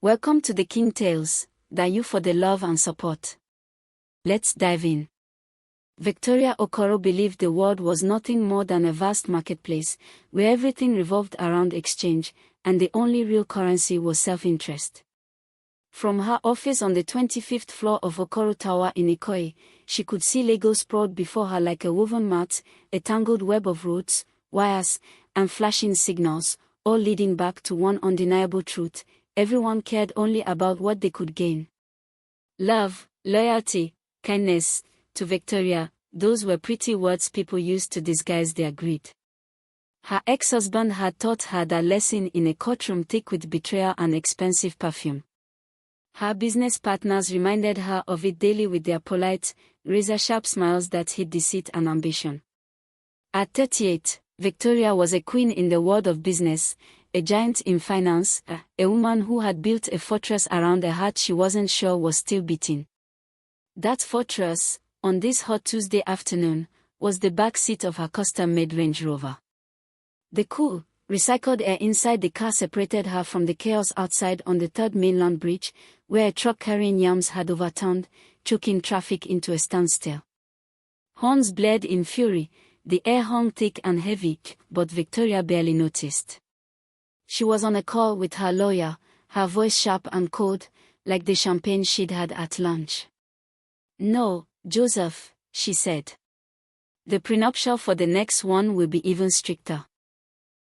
Welcome to the King Tales. Thank you for the love and support. Let's dive in. Victoria Okoro believed the world was nothing more than a vast marketplace, where everything revolved around exchange, and the only real currency was self-interest. From her office on the 25th floor of Okoro Tower in Ikoyi, she could see Lagos sprawled before her like a woven mat, a tangled web of roads, wires, and flashing signals, all leading back to one undeniable truth: everyone cared only about what they could gain. Love, loyalty, kindness. To Victoria, those were pretty words people used to disguise their greed. Her ex-husband had taught her that lesson in a courtroom thick with betrayal and expensive perfume. Her business partners reminded her of it daily with their polite, razor-sharp smiles that hid deceit and ambition. At 38, Victoria was a queen in the world of business, a giant in finance, a woman who had built a fortress around a heart she wasn't sure was still beating. That fortress, on this hot Tuesday afternoon, was the back seat of her custom-made Range Rover. The cool, recycled air inside the car separated her from the chaos outside on the Third Mainland Bridge, where a truck carrying yams had overturned, choking traffic into a standstill. Horns blared in fury, the air hung thick and heavy, but Victoria barely noticed. She was on a call with her lawyer, her voice sharp and cold, like the champagne she'd had at lunch. "No, Joseph," she said. "The prenuptial for the next one will be even stricter.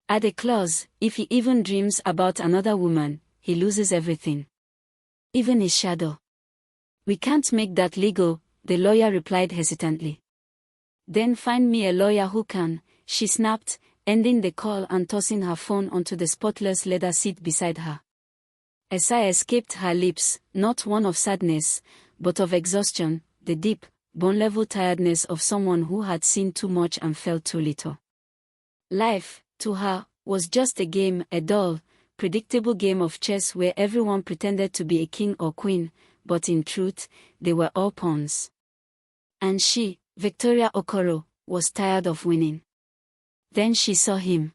Add a clause: if he even dreams about another woman, he loses everything. Even his shadow." "We can't make that legal," the lawyer replied hesitantly. "Then find me a lawyer who can," she snapped, ending the call and tossing her phone onto the spotless leather seat beside her. A sigh escaped her lips, not one of sadness, but of exhaustion, the deep, bone-level tiredness of someone who had seen too much and felt too little. Life, to her, was just a game, a dull, predictable game of chess where everyone pretended to be a king or queen, but in truth, they were all pawns. And she, Victoria Okoro, was tired of winning. Then she saw him.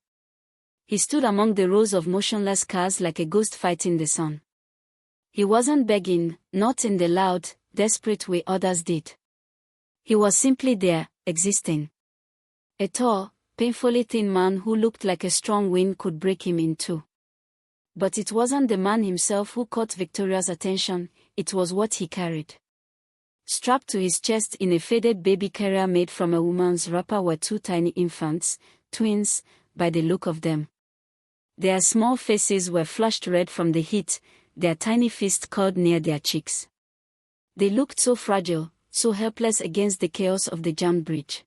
He stood among the rows of motionless cars like a ghost fighting the sun. He wasn't begging, not in the loud, desperate way others did. He was simply there, existing. A tall, painfully thin man who looked like a strong wind could break him in two. But it wasn't the man himself who caught Victoria's attention, it was what he carried. Strapped to his chest in a faded baby carrier made from a woman's wrapper were two tiny infants, twins, by the look of them. Their small faces were flushed red from the heat, their tiny fists curled near their cheeks. They looked so fragile, so helpless against the chaos of the jammed bridge.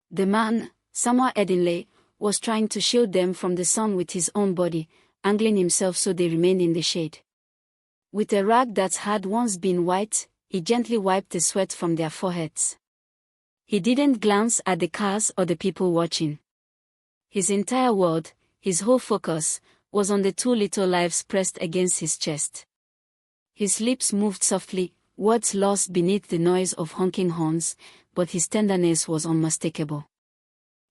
The man, Samuel Edinley, was trying to shield them from the sun with his own body, angling himself so they remained in the shade. With a rag that had once been white, he gently wiped the sweat from their foreheads. He didn't glance at the cars or the people watching. His entire world, his whole focus, was on the two little lives pressed against his chest. His lips moved softly, words lost beneath the noise of honking horns, but his tenderness was unmistakable.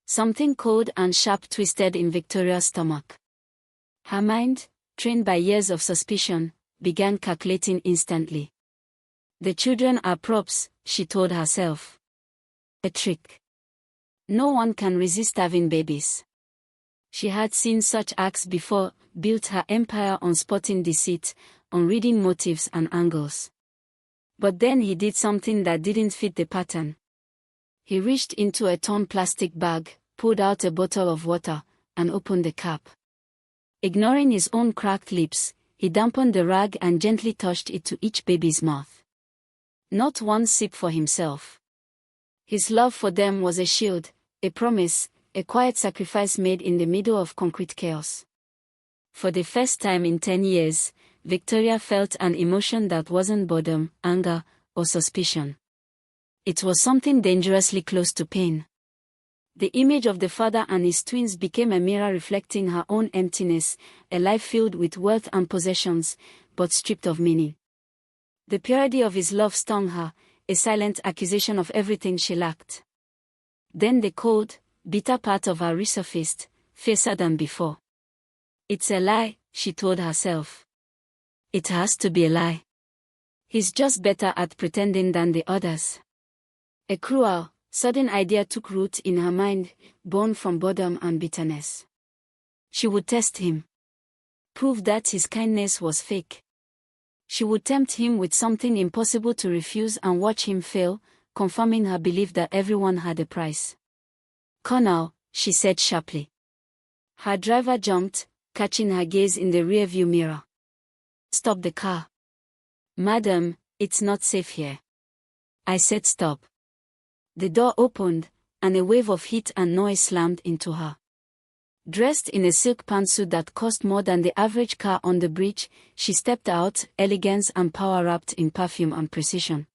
Something cold and sharp twisted in Victoria's stomach. Her mind, trained by years of suspicion, began calculating instantly. The children are props, she told herself. A trick. No one can resist having babies. She had seen such acts before, built her empire on spotting deceit, on reading motives and angles. But then he did something that didn't fit the pattern. He reached into a torn plastic bag, pulled out a bottle of water, and opened the cap. Ignoring his own cracked lips, he dampened the rag and gently touched it to each baby's mouth. Not one sip for himself. His love for them was a shield, a promise, a quiet sacrifice made in the middle of concrete chaos. For the first time in 10 years, Victoria felt an emotion that wasn't boredom, anger, or suspicion. It was something dangerously close to pain. The image of the father and his twins became a mirror reflecting her own emptiness, a life filled with wealth and possessions, but stripped of meaning. The purity of his love stung her, a silent accusation of everything she lacked. Then the cold, bitter part of her resurfaced, fiercer than before. "It's a lie," she told herself. It has to be a lie. He's just better at pretending than the others. A cruel, sudden idea took root in her mind, born from boredom and bitterness. She would test him. Prove that his kindness was fake. She would tempt him with something impossible to refuse and watch him fail, confirming her belief that everyone had a price. "Colonel," she said sharply. Her driver jumped, catching her gaze in the rearview mirror. "Stop the car." "Madam, it's not safe here." I said stop. The door opened, and a wave of heat and noise slammed into her. Dressed in a silk pantsuit that cost more than the average car on the bridge, she stepped out, elegance and power wrapped in perfume and precision.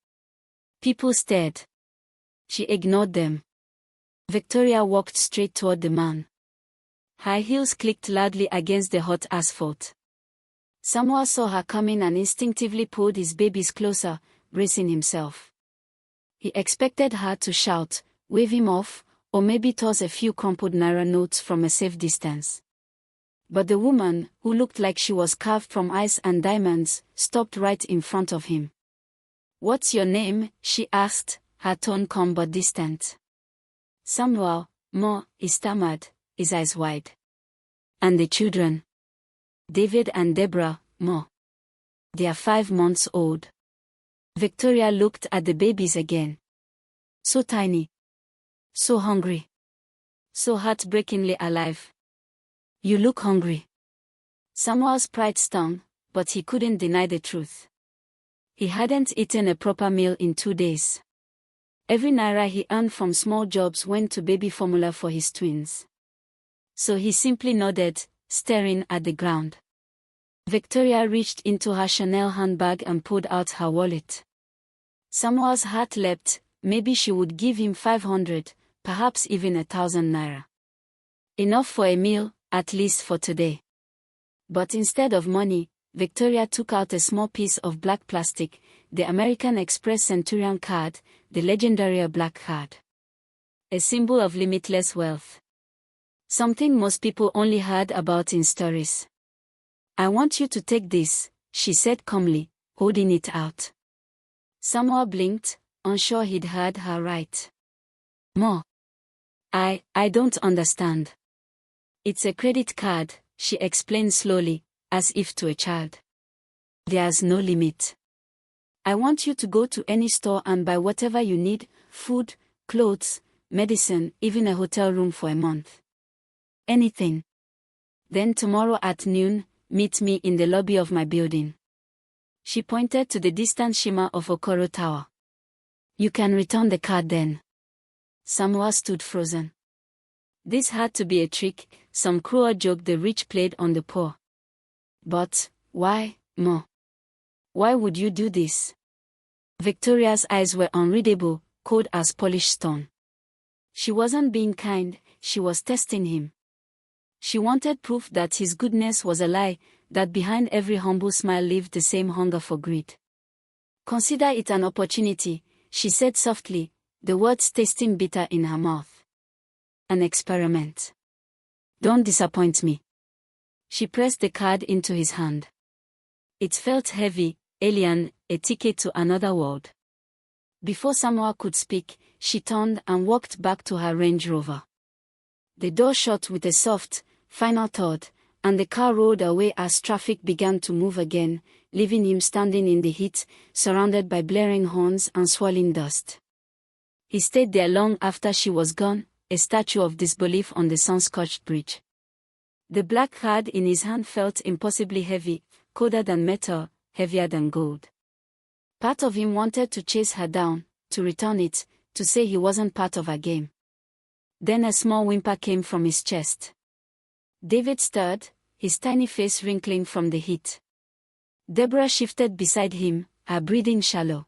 People stared. She ignored them. Victoria walked straight toward the man. Her heels clicked loudly against the hot asphalt. Samuel saw her coming and instinctively pulled his babies closer, bracing himself. He expected her to shout, wave him off, or maybe toss a few crumpled naira notes from a safe distance. But the woman, who looked like she was carved from ice and diamonds, stopped right in front of him. "What's your name?" she asked, her tone calm but distant. "Samuel, Ma," he stammered, his eyes wide. "And the children?" "David and Deborah, Ma. They are 5 months old." Victoria looked at the babies again. So tiny. So hungry. So heartbreakingly alive. "You look hungry." Samuel's pride stung, but he couldn't deny the truth. He hadn't eaten a proper meal in 2 days. Every naira he earned from small jobs went to baby formula for his twins. So he simply nodded, staring at the ground. Victoria reached into her Chanel handbag and pulled out her wallet. Samuel's heart leapt. Maybe she would give him 500, perhaps even 1,000 naira. Enough for a meal, at least for today. But instead of money, Victoria took out a small piece of black plastic, the American Express Centurion card, the legendary black card. A symbol of limitless wealth. Something most people only heard about in stories. "I want you to take this," she said calmly, holding it out. Samuel blinked, unsure he'd heard her right. "Ma. I don't understand." "It's a credit card," she explained slowly, as if to a child. "There's no limit. I want you to go to any store and buy whatever you need, food, clothes, medicine, even a hotel room for a month. Anything. Then tomorrow at noon, meet me in the lobby of my building." She pointed to the distant shimmer of Okoro Tower. "You can return the card then." Samuel stood frozen. This had to be a trick, some cruel joke the rich played on the poor. "But, why, Ma? Why would you do this?" Victoria's eyes were unreadable, cold as polished stone. She wasn't being kind, she was testing him. She wanted proof that his goodness was a lie, that behind every humble smile lived the same hunger for greed. "Consider it an opportunity," she said softly, the words tasting bitter in her mouth. "An experiment. Don't disappoint me." She pressed the card into his hand. It felt heavy, alien, a ticket to another world. Before Samuel could speak, she turned and walked back to her Range Rover. The door shut with a soft, final thud, and the car rolled away as traffic began to move again, leaving him standing in the heat, surrounded by blaring horns and swirling dust. He stayed there long after she was gone, a statue of disbelief on the sun-scorched bridge. The black card in his hand felt impossibly heavy, colder than metal, heavier than gold. Part of him wanted to chase her down, to return it, to say he wasn't part of her game. Then a small whimper came from his chest. David stirred, his tiny face wrinkling from the heat. Deborah shifted beside him, her breathing shallow.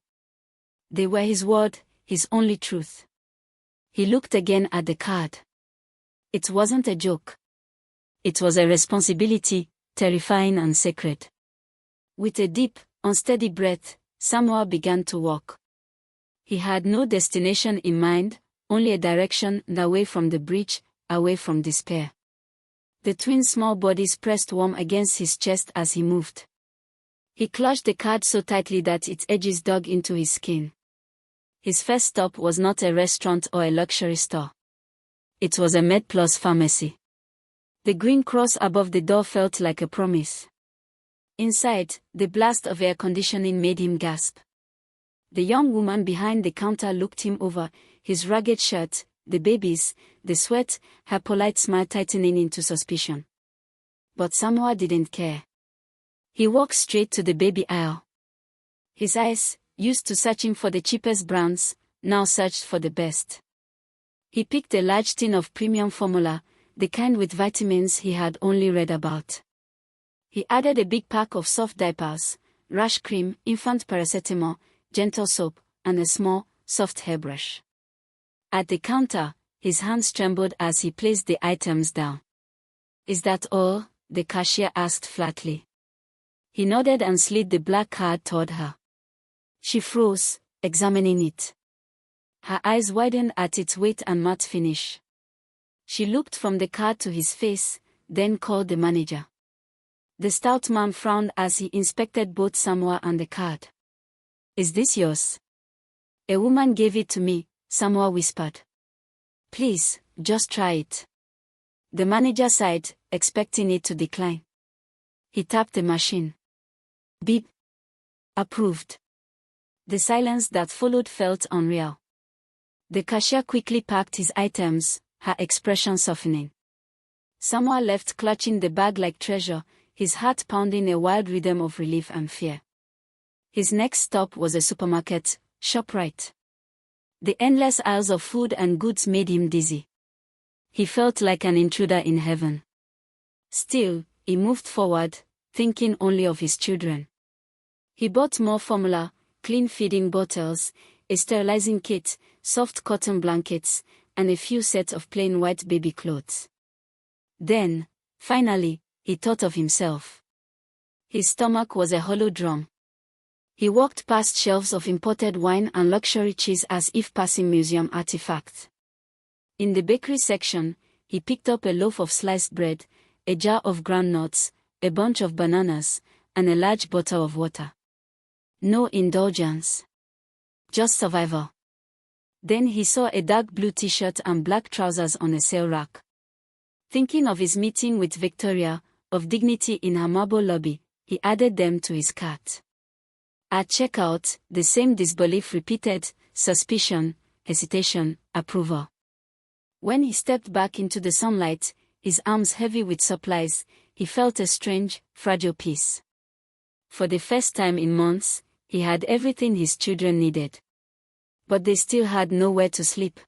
They were his word, his only truth. He looked again at the card. It wasn't a joke. It was a responsibility, terrifying and sacred. With a deep, unsteady breath, Samuel began to walk. He had no destination in mind, only a direction away from the bridge, away from despair. The twins' small bodies pressed warm against his chest as he moved. He clutched the card so tightly that its edges dug into his skin. His first stop was not a restaurant or a luxury store. It was a MedPlus pharmacy. The green cross above the door felt like a promise. Inside, the blast of air conditioning made him gasp. The young woman behind the counter looked him over, his ragged shirt, the babies, the sweat, her polite smile tightening into suspicion. But Samoa didn't care. He walked straight to the baby aisle. His eyes, used to searching for the cheapest brands, now searched for the best. He picked a large tin of premium formula, the kind with vitamins he had only read about. He added a big pack of soft diapers, rash cream, infant paracetamol, gentle soap, and a small, soft hairbrush. At the counter, his hands trembled as he placed the items down. "Is that all?" the cashier asked flatly. He nodded and slid the black card toward her. She froze, examining it. Her eyes widened at its weight and matte finish. She looked from the card to his face, then called the manager. The stout man frowned as he inspected both Samoa and the card. "Is this yours?" "A woman gave it to me," Samoa whispered. "Please, just try it." The manager sighed, expecting it to decline. He tapped the machine. Beep. Approved. The silence that followed felt unreal. The cashier quickly packed his items, her expression softening. Samoa left clutching the bag like treasure, his heart pounding a wild rhythm of relief and fear. His next stop was a supermarket, ShopRite. The endless aisles of food and goods made him dizzy. He felt like an intruder in heaven. Still, he moved forward, thinking only of his children. He bought more formula, clean feeding bottles, a sterilizing kit, soft cotton blankets, and a few sets of plain white baby clothes. Then, finally, he thought of himself. His stomach was a hollow drum. He walked past shelves of imported wine and luxury cheese as if passing museum artifacts. In the bakery section, he picked up a loaf of sliced bread, a jar of ground nuts, a bunch of bananas, and a large bottle of water. No indulgence. Just survival. Then he saw a dark blue t-shirt and black trousers on a sale rack. Thinking of his meeting with Victoria, of dignity in her marble lobby, he added them to his cart. At checkout, the same disbelief repeated, suspicion, hesitation, approval. When he stepped back into the sunlight, his arms heavy with supplies, he felt a strange, fragile peace. For the first time in months, he had everything his children needed. But they still had nowhere to sleep.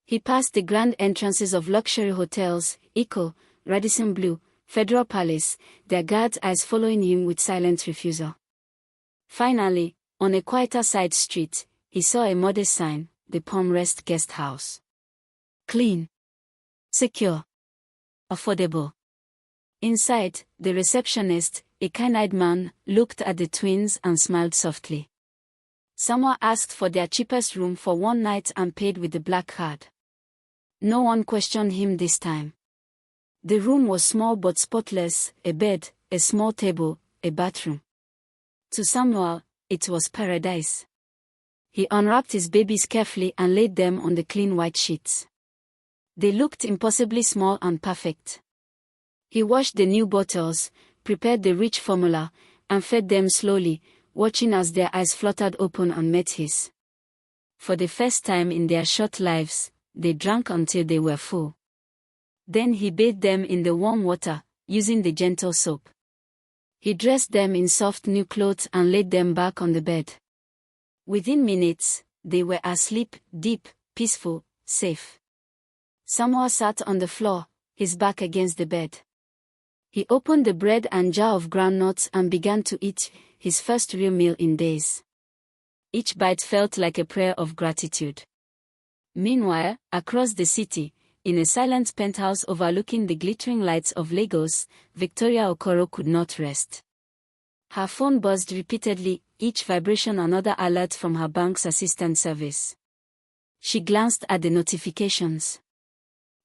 He passed the grand entrances of luxury hotels, Eco, Radisson Blu, Federal Palace, their guards' eyes following him with silent refusal. Finally, on a quieter side street, he saw a modest sign, the Palm Rest Guest House. Clean. Secure. Affordable. Inside, the receptionist, a kind-eyed man, looked at the twins and smiled softly. Samoa asked for their cheapest room for one night and paid with the black card. No one questioned him this time. The room was small but spotless, a bed, a small table, a bathroom. To Samuel, it was paradise. He unwrapped his babies carefully and laid them on the clean white sheets. They looked impossibly small and perfect. He washed the new bottles, prepared the rich formula, and fed them slowly, watching as their eyes fluttered open and met his. For the first time in their short lives, they drank until they were full. Then he bathed them in the warm water, using the gentle soap. He dressed them in soft new clothes and laid them back on the bed. Within minutes, they were asleep, deep, peaceful, safe. Samoa sat on the floor, his back against the bed. He opened the bread and jar of groundnuts and began to eat, his first real meal in days. Each bite felt like a prayer of gratitude. Meanwhile, across the city, in a silent penthouse overlooking the glittering lights of Lagos, Victoria Okoro could not rest. Her phone buzzed repeatedly, each vibration another alert from her bank's assistant service. She glanced at the notifications.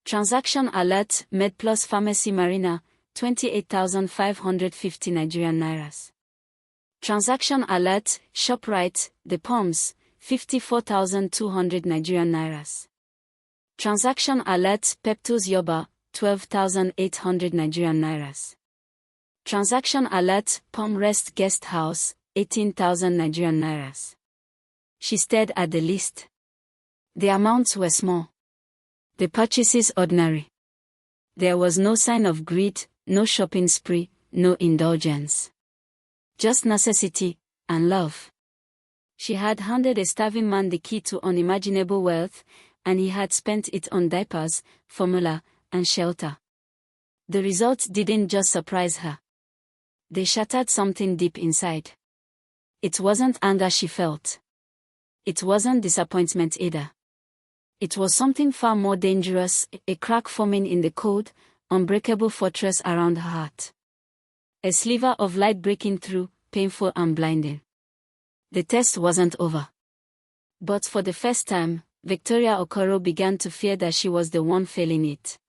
Transaction alert, MedPlus Pharmacy Marina, 28,550 Nigerian Nairas. Transaction alert, ShopRite, The Palms, 54,200 Nigerian Nairas. Transaction alert, Pepto's Yoba, 12,800 Nigerian Nairas. Transaction alert, Palm Rest Guest House, 18,000 Nigerian Nairas. She stared at the list. The amounts were small. The purchases ordinary. There was no sign of greed, no shopping spree, no indulgence. Just necessity and love. She had handed a starving man the key to unimaginable wealth, and he had spent it on diapers, formula, and shelter. The results didn't just surprise her. They shattered something deep inside. It wasn't anger she felt. It wasn't disappointment either. It was something far more dangerous, a crack forming in the cold, unbreakable fortress around her heart. A sliver of light breaking through, painful and blinding. The test wasn't over. But for the first time, Victoria Okoro began to fear that she was the one failing it.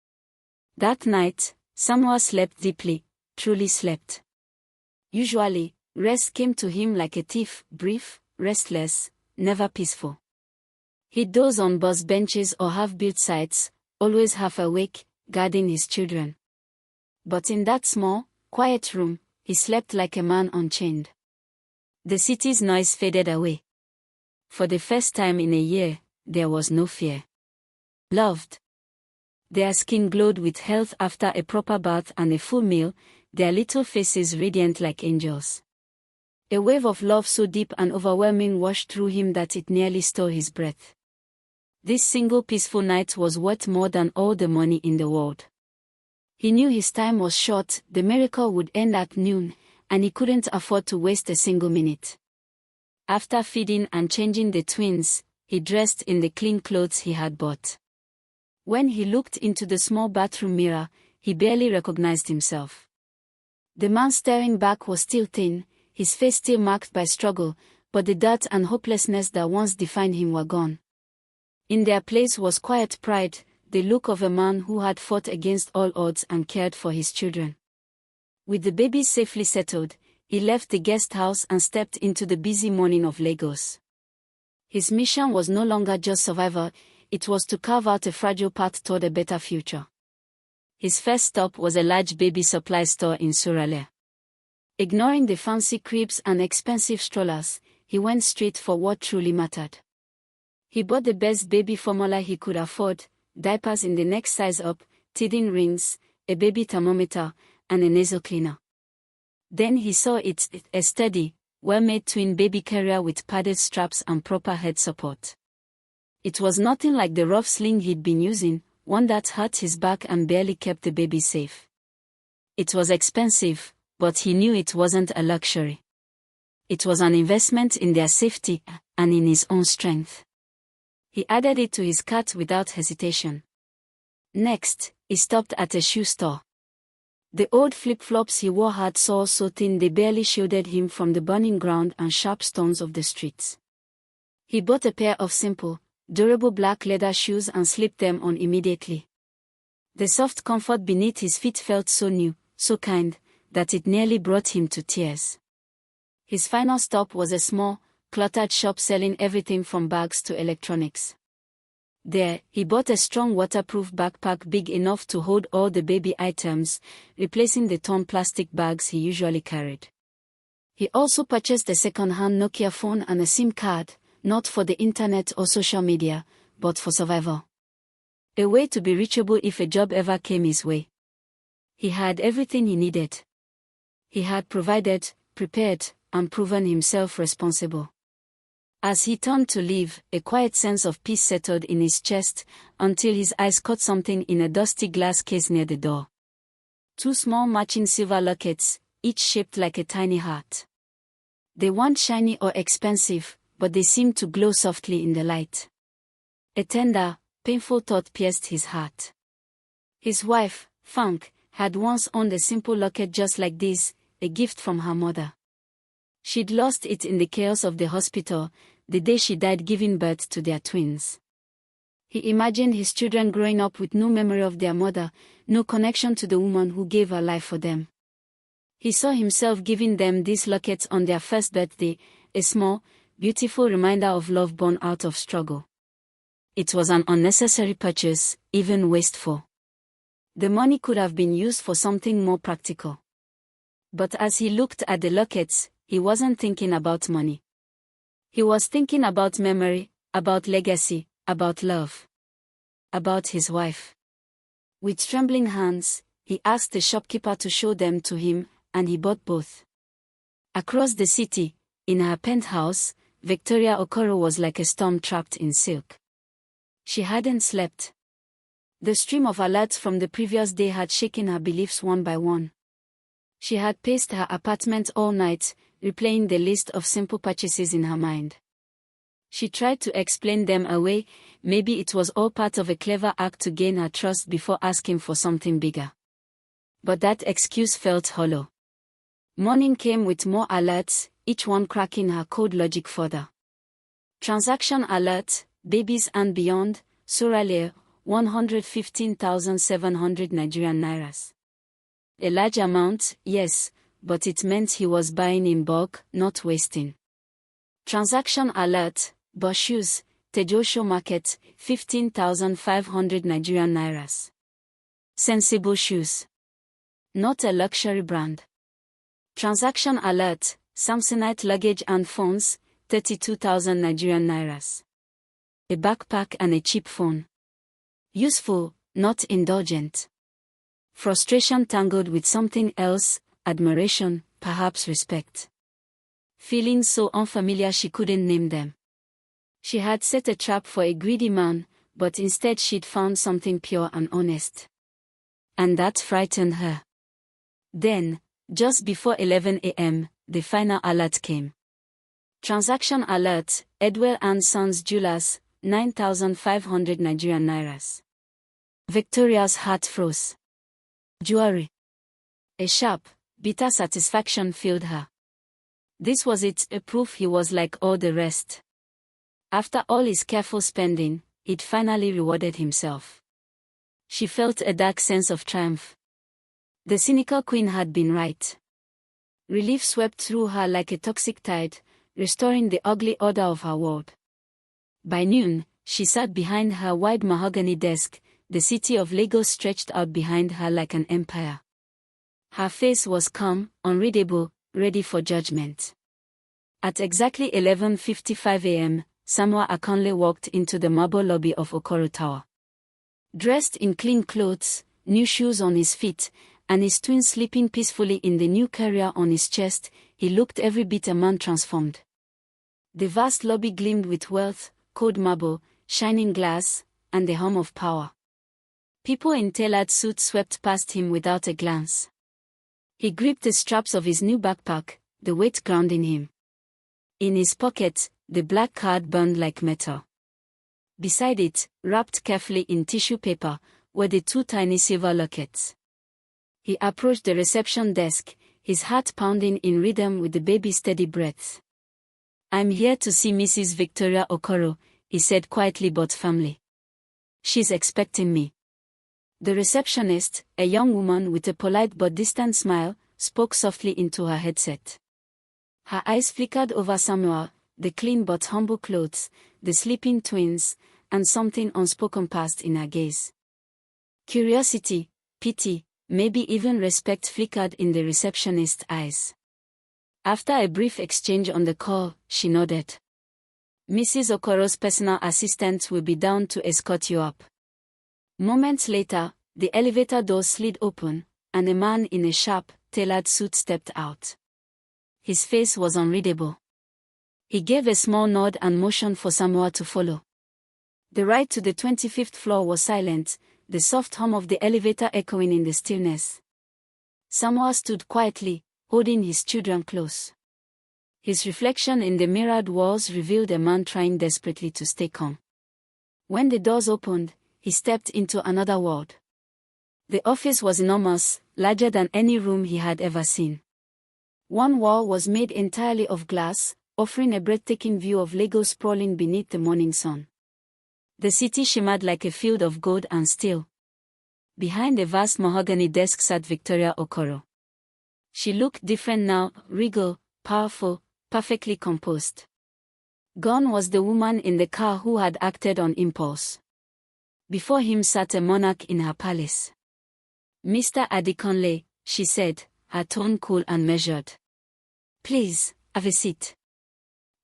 That night, Samuel slept deeply, truly slept. Usually, rest came to him like a thief, brief, restless, never peaceful. He'd doze on bus benches or half-built sites, always half awake, guarding his children. But in that small, quiet room, he slept like a man unchained. The city's noise faded away. For the first time in a year, there was no fear. Loved. Their skin glowed with health after a proper bath and a full meal, their little faces radiant like angels. A wave of love so deep and overwhelming washed through him that it nearly stole his breath. This single peaceful night was worth more than all the money in the world. He knew his time was short, the miracle would end at noon, and he couldn't afford to waste a single minute. After feeding and changing the twins, he dressed in the clean clothes he had bought. When he looked into the small bathroom mirror, he barely recognized himself. The man staring back was still thin, his face still marked by struggle, but the dirt and hopelessness that once defined him were gone. In their place was quiet pride, the look of a man who had fought against all odds and cared for his children. With the babies safely settled, he left the guest house and stepped into the busy morning of Lagos. His mission was no longer just survival, it was to carve out a fragile path toward a better future. His first stop was a large baby supply store in Suralere. Ignoring the fancy cribs and expensive strollers, he went straight for what truly mattered. He bought the best baby formula he could afford, diapers in the next size up, teething rings, a baby thermometer, and a nasal cleaner. Then he saw it, a sturdy, well-made twin baby carrier with padded straps and proper head support. It was nothing like the rough sling he'd been using, one that hurt his back and barely kept the baby safe. It was expensive, but he knew it wasn't a luxury. It was an investment in their safety, and in his own strength. He added it to his cart without hesitation. Next, he stopped at a shoe store. The old flip-flops he wore had soles so thin they barely shielded him from the burning ground and sharp stones of the streets. He bought a pair of simple, durable black leather shoes and slipped them on immediately. The soft comfort beneath his feet felt so new, so kind, that it nearly brought him to tears. His final stop was a small, cluttered shop selling everything from bags to electronics. There, he bought a strong waterproof backpack big enough to hold all the baby items, replacing the torn plastic bags he usually carried. He also purchased a second-hand Nokia phone and a SIM card, not for the internet or social media, but for survival. A way to be reachable if a job ever came his way. He had everything he needed. He had provided, prepared, and proven himself responsible. As he turned to leave, a quiet sense of peace settled in his chest, until his eyes caught something in a dusty glass case near the door. 2 small matching silver lockets, each shaped like a tiny heart. They weren't shiny or expensive, but they seemed to glow softly in the light. A tender, painful thought pierced his heart. His wife, Funk, had once owned a simple locket just like this, a gift from her mother. She'd lost it in the chaos of the hospital, the day she died giving birth to their twins. He imagined his children growing up with no memory of their mother, no connection to the woman who gave her life for them. He saw himself giving them these lockets on their first birthday, a small, beautiful reminder of love born out of struggle. It was an unnecessary purchase, even wasteful. The money could have been used for something more practical. But as he looked at the lockets, he wasn't thinking about money. He was thinking about memory, about legacy, about love. About his wife. With trembling hands, he asked the shopkeeper to show them to him, and he bought both. Across the city, in her penthouse, Victoria Okoro was like a storm trapped in silk. She hadn't slept. The stream of alerts from the previous day had shaken her beliefs one by one. She had paced her apartment all night, replaying the list of simple purchases in her mind. She tried to explain them away, maybe it was all part of a clever act to gain her trust before asking for something bigger. But that excuse felt hollow. Morning came with more alerts, each one cracking her code logic further. Transaction alert, babies and beyond, Suralere, 115,700 Nigerian nairas. A large amount, yes, but it meant he was buying in bulk, not wasting. Transaction alert, Shoes, Tejosho Market, 15,500 Nigerian nairas. Sensible shoes. Not a luxury brand. Transaction alert, Samsonite luggage and phones, 32,000 Nigerian nairas. A backpack and a cheap phone. Useful, not indulgent. Frustration tangled with something else, admiration, perhaps respect. Feelings so unfamiliar she couldn't name them. She had set a trap for a greedy man, but instead she'd found something pure and honest. And that frightened her. Then, just before 11 a.m., the final alert came. Transaction alert, Edwell and Sons Jewelers, 9,500 Nigerian nairas. Victoria's heart froze. Jewelry. A sharp, bitter satisfaction filled her. This was it, a proof he was like all the rest. After all his careful spending, he'd finally rewarded himself. She felt a dark sense of triumph. The cynical queen had been right. Relief swept through her like a toxic tide, restoring the ugly order of her world. By noon, she sat behind her wide mahogany desk, the city of Lagos stretched out behind her like an empire. Her face was calm, unreadable, ready for judgment. At exactly 11:55 a.m., Samuel Akanle walked into the marble lobby of Okoro Tower. Dressed in clean clothes, new shoes on his feet, and his twin sleeping peacefully in the new carrier on his chest, he looked every bit a man transformed. The vast lobby gleamed with wealth, cold marble, shining glass, and the hum of power. People in tailored suits swept past him without a glance. He gripped the straps of his new backpack, the weight grounding him. In his pocket, the black card burned like metal. Beside it, wrapped carefully in tissue paper, were the two tiny silver lockets. He approached the reception desk, his heart pounding in rhythm with the baby's steady breaths. "I'm here to see Mrs. Victoria Okoro," he said quietly but firmly. "She's expecting me." The receptionist, a young woman with a polite but distant smile, spoke softly into her headset. Her eyes flickered over Samuel, the clean but humble clothes, the sleeping twins, and something unspoken passed in her gaze. Curiosity, pity, maybe even respect flickered in the receptionist's eyes. After a brief exchange on the call, she nodded. "Mrs. Okoro's personal assistant will be down to escort you up." Moments later, the elevator door slid open, and a man in a sharp, tailored suit stepped out. His face was unreadable. He gave a small nod and motioned for Samuel to follow. The ride to the 25th floor was silent, the soft hum of the elevator echoing in the stillness. Samuel stood quietly, holding his children close. His reflection in the mirrored walls revealed a man trying desperately to stay calm. When the doors opened, he stepped into another world. The office was enormous, larger than any room he had ever seen. One wall was made entirely of glass, offering a breathtaking view of Lagos sprawling beneath the morning sun. The city shimmered like a field of gold and steel. Behind a vast mahogany desk sat Victoria Okoro. She looked different now, regal, powerful, perfectly composed. Gone was the woman in the car who had acted on impulse. Before him sat a monarch in her palace. "Mr. Adekunle," she said, her tone cool and measured. "Please, have a seat."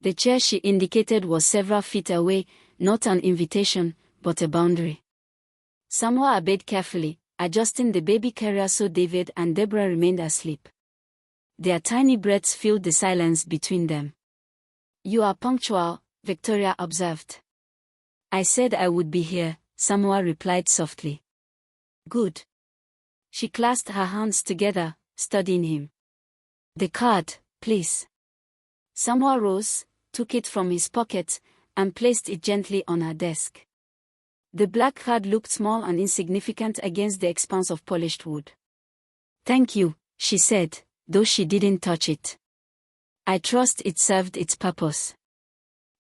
The chair she indicated was several feet away, not an invitation, but a boundary. Samuel obeyed carefully, adjusting the baby carrier so David and Deborah remained asleep. Their tiny breaths filled the silence between them. "You are punctual," Victoria observed. "I said I would be here," Samuel replied softly. "Good." She clasped her hands together, studying him. "The card, please." Samuel rose, took it from his pocket, and placed it gently on her desk. The black card looked small and insignificant against the expanse of polished wood. "Thank you," she said, though she didn't touch it. "I trust it served its purpose."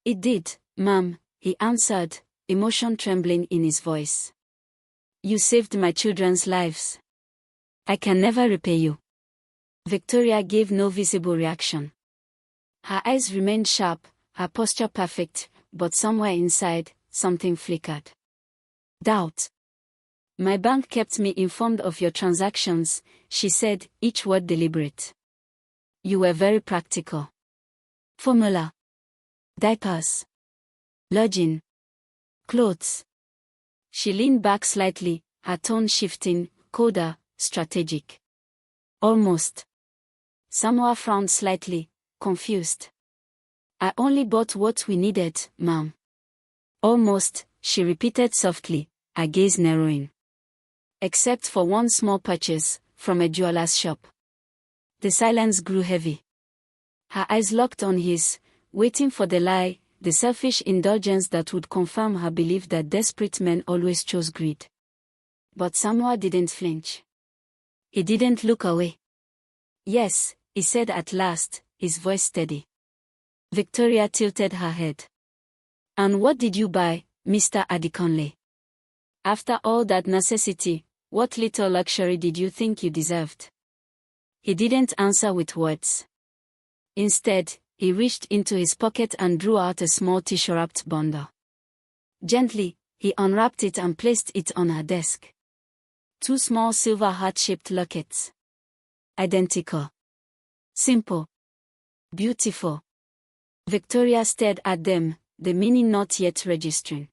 "It did, ma'am," he answered, emotion trembling in his voice. "You saved my children's lives. I can never repay you." Victoria gave no visible reaction. Her eyes remained sharp, her posture perfect, but somewhere inside, something flickered. Doubt. "My bank kept me informed of your transactions," she said, each word deliberate. "You were very practical. Formula. Diapers. Lodging. Clothes." She leaned back slightly, her tone shifting, colder, strategic. "Almost." Samuel frowned slightly, confused. "I only bought what we needed, ma'am." "Almost," she repeated softly, her gaze narrowing. "Except for one small purchase, from a jeweler's shop." The silence grew heavy. Her eyes locked on his, waiting for the lie, the selfish indulgence that would confirm her belief that desperate men always chose greed. But Samuel didn't flinch. He didn't look away. "Yes," he said at last, his voice steady. Victoria tilted her head. "And what did you buy, Mr. Adekunle? After all that necessity, what little luxury did you think you deserved?" He didn't answer with words. Instead, he reached into his pocket and drew out a small tissue-wrapped bundle. Gently, he unwrapped it and placed it on her desk. 2 small silver heart-shaped lockets. Identical. Simple. Beautiful. Victoria stared at them, the meaning not yet registering.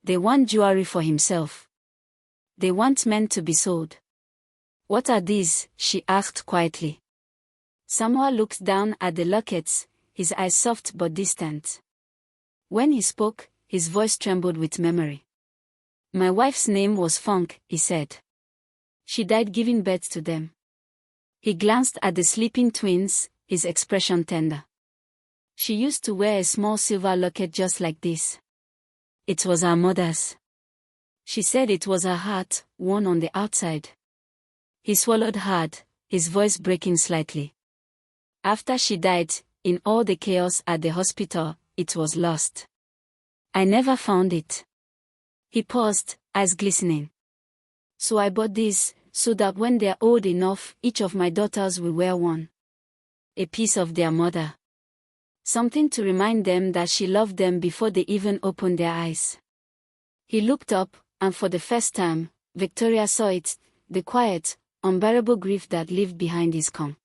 They want jewelry for himself. They weren't meant to be sold. "What are these?" she asked quietly. Samuel looked down at the lockets, his eyes soft but distant. When he spoke, his voice trembled with memory. "My wife's name was Funk," he said. "She died giving birth to them." He glanced at the sleeping twins, his expression tender. "She used to wear a small silver locket just like this. It was her mother's. She said it was her heart, worn on the outside." He swallowed hard, his voice breaking slightly. "After she died, in all the chaos at the hospital, it was lost. I never found it." He paused, eyes glistening. "So I bought this, so that when they're old enough, each of my daughters will wear one. A piece of their mother. Something to remind them that she loved them before they even opened their eyes." He looked up, and for the first time, Victoria saw it, the quiet, unbearable grief that lived behind his calm.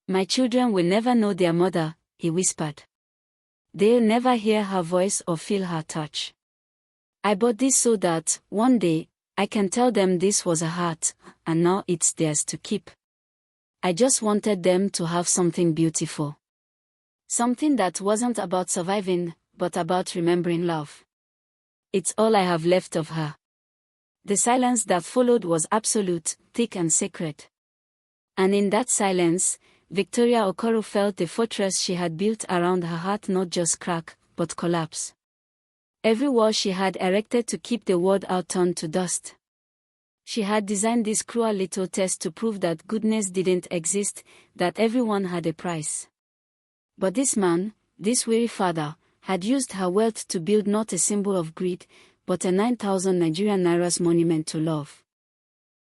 "My children will never know their mother," he whispered. "They'll never hear her voice or feel her touch. I bought this so that, one day, I can tell them this was a heart, and now it's theirs to keep. I just wanted them to have something beautiful. Something that wasn't about surviving, but about remembering love. It's all I have left of her." The silence that followed was absolute, thick and sacred. And in that silence, Victoria Okoro felt the fortress she had built around her heart not just crack, but collapse. Every wall she had erected to keep the world out turned to dust. She had designed this cruel little test to prove that goodness didn't exist, that everyone had a price. But this man, this weary father, had used her wealth to build not a symbol of greed, but a 9,000 Nigerian Naira's monument to love.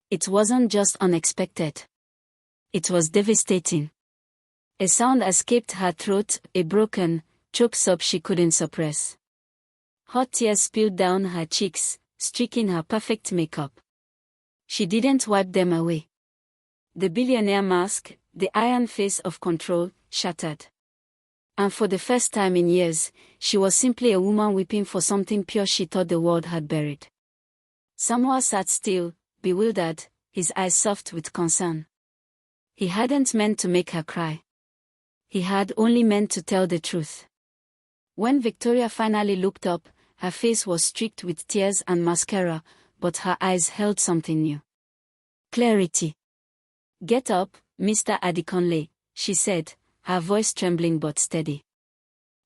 It wasn't just unexpected. It was devastating. A sound escaped her throat, a broken, choked sob she couldn't suppress. Hot tears spilled down her cheeks, streaking her perfect makeup. She didn't wipe them away. The billionaire mask, the iron face of control, shattered. And for the first time in years, she was simply a woman weeping for something pure she thought the world had buried. Samuel sat still, bewildered, his eyes soft with concern. He hadn't meant to make her cry. He had only meant to tell the truth. When Victoria finally looked up, her face was streaked with tears and mascara, but her eyes held something new. Clarity. "Get up, Mr. Adiconle," she said, her voice trembling but steady.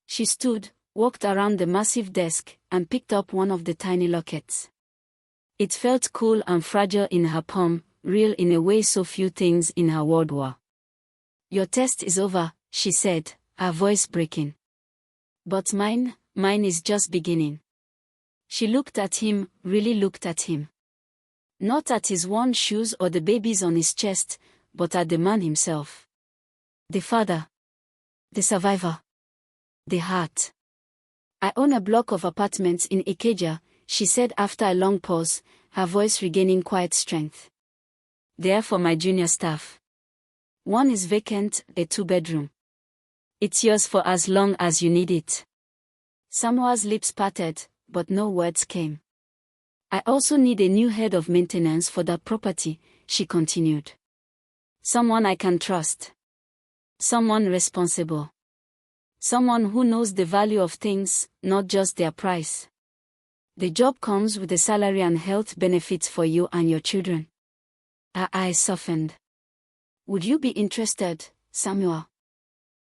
She stood, walked around the massive desk, and picked up one of the tiny lockets. It felt cool and fragile in her palm, real in a way so few things in her world were. "Your test is over," she said, her voice breaking. "But mine is just beginning." She looked at him, really looked at him. Not at his worn shoes or the babies on his chest, but at the man himself. The father. The survivor. The heart. "I own a block of apartments in Ikeja," she said after a long pause, her voice regaining quiet strength. "They're for my junior staff. One is vacant, a 2-bedroom. It's yours for as long as you need it." Samuel's lips parted, but no words came. "I also need a new head of maintenance for that property," she continued. "Someone I can trust. Someone responsible. Someone who knows the value of things, not just their price. The job comes with a salary and health benefits for you and your children." Her eyes softened. "Would you be interested, Samuel?"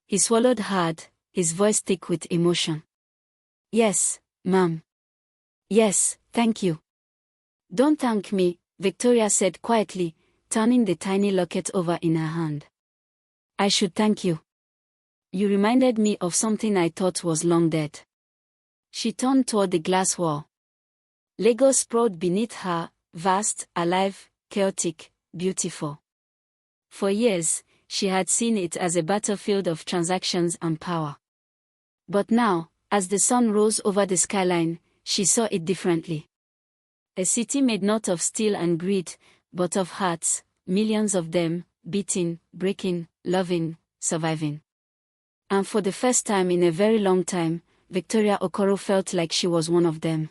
He swallowed hard, his voice thick with emotion. "Yes, ma'am. Yes, thank you." "Don't thank me," Victoria said quietly, turning the tiny locket over in her hand. "I should thank you. You reminded me of something I thought was long dead." She turned toward the glass wall. Lego sprawled beneath her, vast, alive, chaotic, beautiful. For years, she had seen it as a battlefield of transactions and power. But now, as the sun rose over the skyline, she saw it differently. A city made not of steel and greed, but of hearts, millions of them, beating, breaking, loving, surviving. And for the first time in a very long time, Victoria Okoro felt like she was one of them.